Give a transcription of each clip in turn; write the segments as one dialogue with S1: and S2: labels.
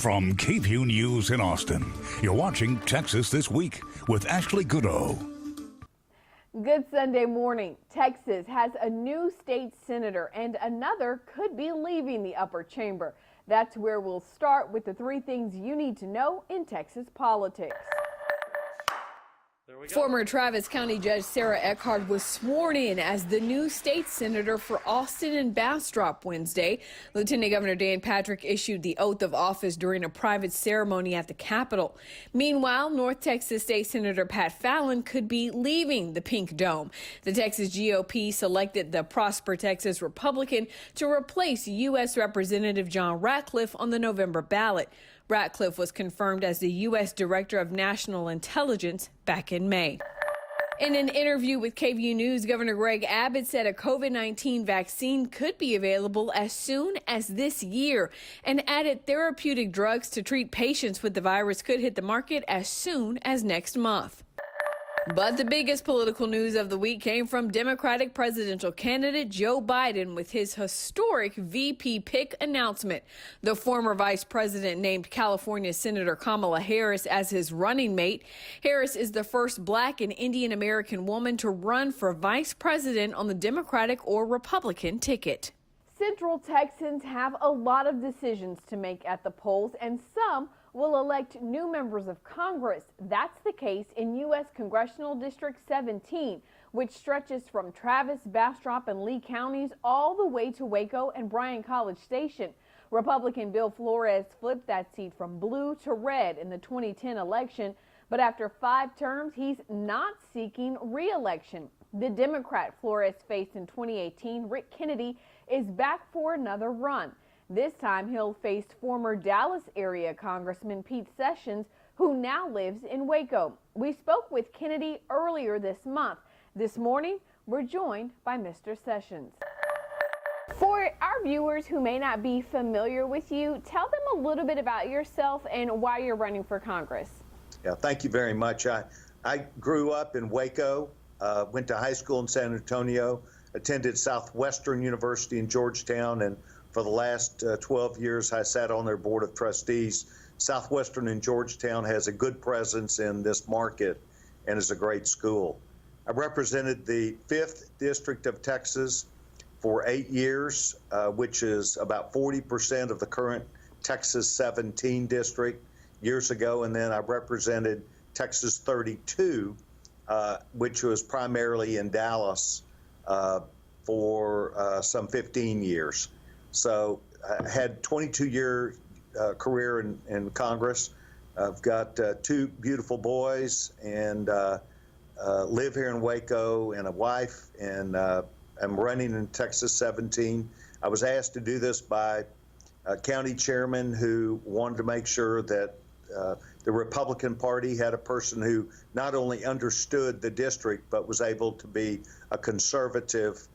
S1: From KVUE News in Austin, you're watching Texas This Week with Ashley Goodo.
S2: Good Sunday morning. Texas has a new state senator and another could be leaving the upper chamber. That's where we'll start with the 3 things you need to know in Texas politics. Former Travis County Judge Sarah Eckhart was sworn in as the new state senator for Austin and Bastrop Wednesday. Lieutenant Governor Dan Patrick issued the oath of office during a private ceremony at the Capitol. Meanwhile, North Texas State Senator Pat Fallon could be leaving the Pink Dome. The Texas GOP selected the Prosper Texas Republican to replace U.S. Representative John Ratcliffe on the November ballot. Ratcliffe was confirmed as the U.S. Director of National Intelligence back in May. In an interview with KVUE News, Governor Greg Abbott said a COVID-19 vaccine could be available as soon as this year and added therapeutic drugs to treat patients with the virus could hit the market as soon as next month. But the biggest political news of the week came from Democratic presidential candidate Joe Biden with his historic VP pick announcement. The former vice president named California Senator Kamala Harris as his running mate. Harris is the first Black and Indian American woman to run for vice president on the Democratic or Republican ticket. Central Texans have a lot of decisions to make at the polls, and some will elect new members of Congress. That's the case in U.S. Congressional District 17, which stretches from Travis, Bastrop, and Lee counties all the way to Waco and Bryan College Station. Republican Bill Flores flipped that seat from blue to red in the 2010 election, but after 5 terms, he's not seeking re-election. The Democrat Flores faced in 2018, Rick Kennedy, is back for another run. This time he'll face former Dallas area Congressman Pete Sessions, who now lives in Waco. We spoke with Kennedy earlier this month. This morning, we're joined by Mr. Sessions. For our viewers who may not be familiar with you, tell them a little bit about yourself and why you're running for Congress.
S3: Yeah, thank you very much. I grew up in Waco, went to high school in San Antonio, attended Southwestern University in Georgetown, and for the last 12 years, I sat on their board of trustees. Southwestern in Georgetown has a good presence in this market and is a great school. I represented the 5th District of Texas for 8 years, which is about 40% of the current Texas 17 district years ago. And then I represented Texas 32, which was primarily in Dallas for some 15 years. So I had 22-year career in Congress. I've got 2 beautiful boys and live here in Waco and a wife, and I'm running in Texas 17. I was asked to do this by a county chairman who wanted to make sure that the Republican Party had a person who not only understood the district but was able to be a conservative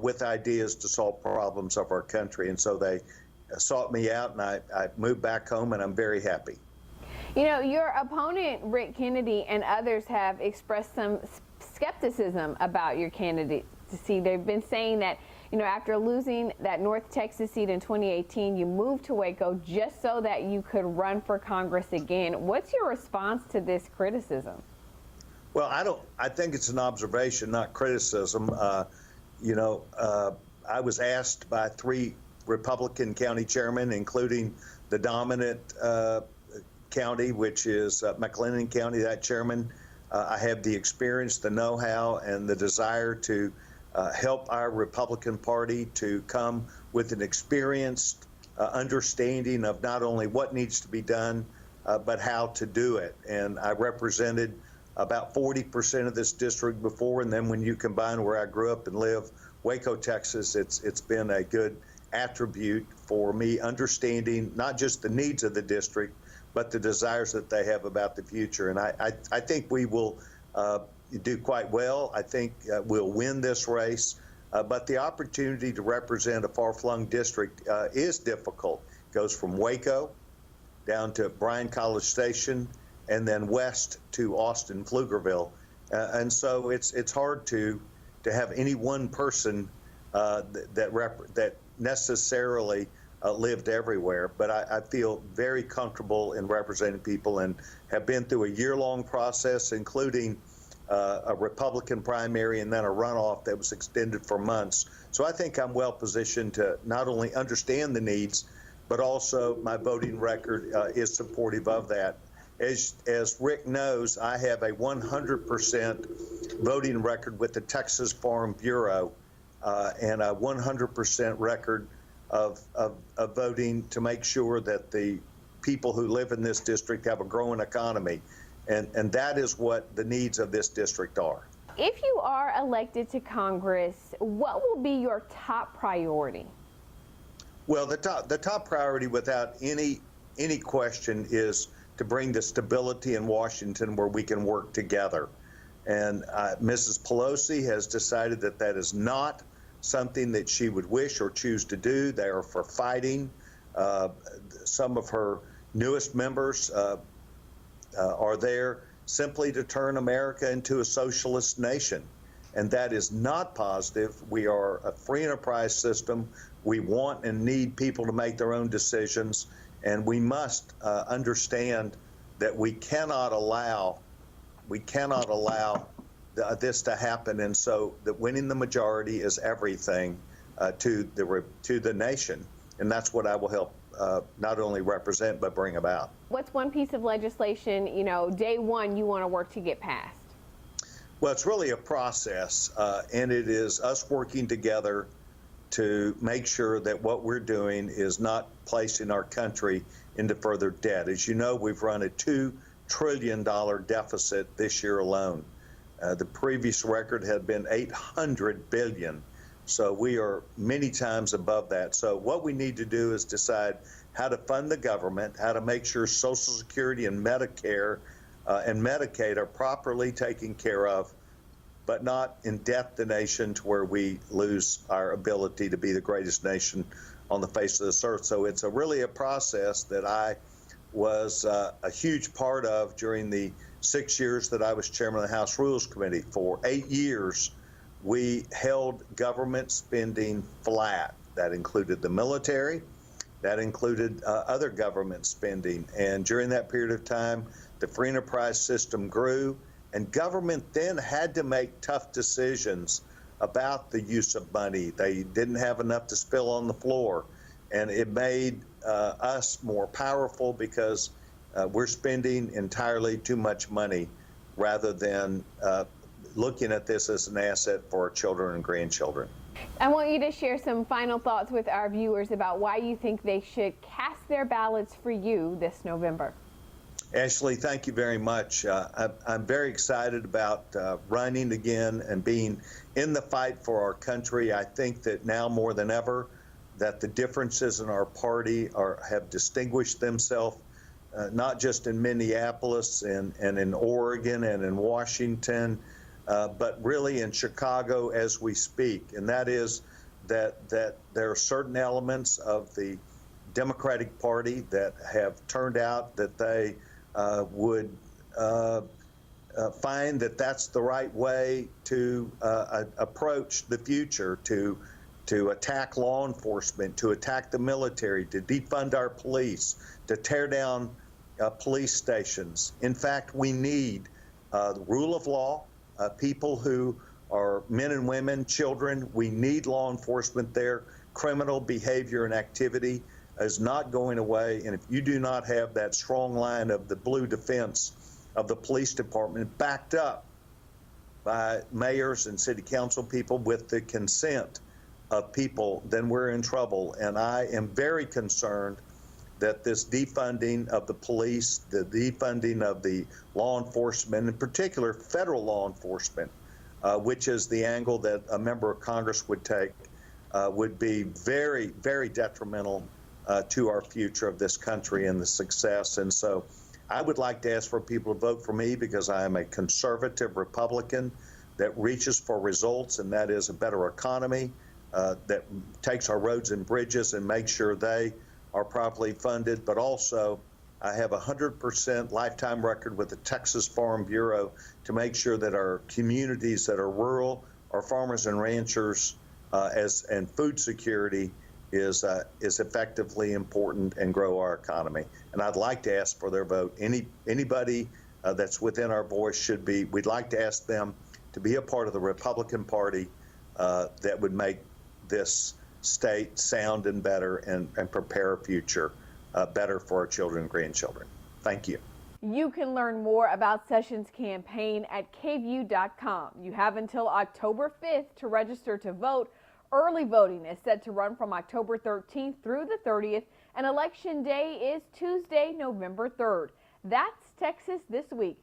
S3: with ideas to solve problems of our country. And so they sought me out, and I moved back home, and I'm very happy.
S2: You know, your opponent, Rick Kennedy, and others have expressed some skepticism about your candidacy. They've been saying that, you know, after losing that North Texas seat in 2018, you moved to Waco just so that you could run for Congress again. What's your response to this criticism?
S3: Well, I think it's an observation, not criticism. I was asked by 3 Republican county chairmen, including the dominant county, which is McLennan County, that chairman. I have the experience, the know-how, and the desire to help our Republican Party to come with an experienced understanding of not only what needs to be done, but how to do it. And I represented about 40% of this district before, and then when you combine where I grew up and live, Waco, Texas, it's been a good attribute for me understanding not just the needs of the district, but the desires that they have about the future. And I think we will do quite well. I think we'll win this race, but the opportunity to represent a far-flung district is difficult. It goes from Waco down to Bryan College Station, and then west to Austin, Pflugerville. And so it's hard to have any one person that necessarily lived everywhere. But I feel very comfortable in representing people and have been through a year-long process, including a Republican primary and then a runoff that was extended for months. So I think I'm well positioned to not only understand the needs, but also my voting record is supportive of that. As Rick knows, I have a 100% voting record with the Texas Farm Bureau and a 100% record of voting to make sure that the people who live in this district have a growing economy. And that is what the needs of this district are.
S4: If you are elected to Congress, what will be your top priority?
S3: Well, the top priority, without any question, is to bring the stability in Washington where we can work together. And Mrs. Pelosi has decided that that is not something that she would wish or choose to do. They are for fighting. Some of her newest members are there simply to turn America into a socialist nation. And that is not positive. We are a free enterprise system. We want and need people to make their own decisions. And we must understand that we cannot allow this to happen. And so that winning the majority is everything to the nation. And that's what I will help not only represent, but bring about.
S4: What's one piece of legislation, day one, you want to work to get passed?
S3: Well, it's really a process, and it is us working together to make sure that what we're doing is not placing our country into further debt. As you know, we've run a $2 trillion deficit this year alone. The previous record had been $800 billion. So we are many times above that. So what we need to do is decide how to fund the government, how to make sure Social Security and Medicare and Medicaid are properly taken care of, but not indebt the nation to where we lose our ability to be the greatest nation on the face of this earth. So it's really a process that I was a huge part of during the 6 years that I was chairman of the House Rules Committee. For 8 years, we held government spending flat. That included the military, that included other government spending. And during that period of time, the free enterprise system grew, and government then had to make tough decisions about the use of money. They didn't have enough to spill on the floor, and it made us more powerful because we're spending entirely too much money rather than looking at this as an asset for our children and grandchildren.
S4: I want you to share some final thoughts with our viewers about why you think they should cast their ballots for you this November.
S3: Ashley, thank you very much. I'm very excited about running again and being in the fight for our country. I think that now more than ever that the differences in our party have distinguished themselves, not just in Minneapolis and in Oregon and in Washington, but really in Chicago as we speak. And that is that there are certain elements of the Democratic Party that have turned out that they would find that that's the right way to approach the future, to attack law enforcement, to attack the military, to defund our police, to tear down police stations. In fact, we need the rule of law, people who are men and women, children. We need law enforcement there. Criminal behavior and activity is not going away. And if you do not have that strong line of the blue defense of the police department backed up by mayors and city council people with the consent of people, then we're in trouble. And I am very concerned that this defunding of the police, the defunding of the law enforcement, in particular federal law enforcement, which is the angle that a member of Congress would take, would be very, very detrimental to our future of this country and the success. And so I would like to ask for people to vote for me because I am a conservative Republican that reaches for results, and that is a better economy that takes our roads and bridges and makes sure they are properly funded. But also, I have a 100% lifetime record with the Texas Farm Bureau to make sure that our communities that are rural, our farmers and ranchers, and food security is effectively important and grow our economy. And I'd like to ask for their vote. Anybody that's within our voice we'd like to ask them to be a part of the Republican Party that would make this state sound and better and prepare a future better for our children and grandchildren. Thank you.
S4: You can learn more about Sessions' campaign at KVUE.com. You have until October 5th to register to vote. Early voting is set to run from October 13th through the 30th, and Election Day is Tuesday, November 3rd. That's Texas This Week.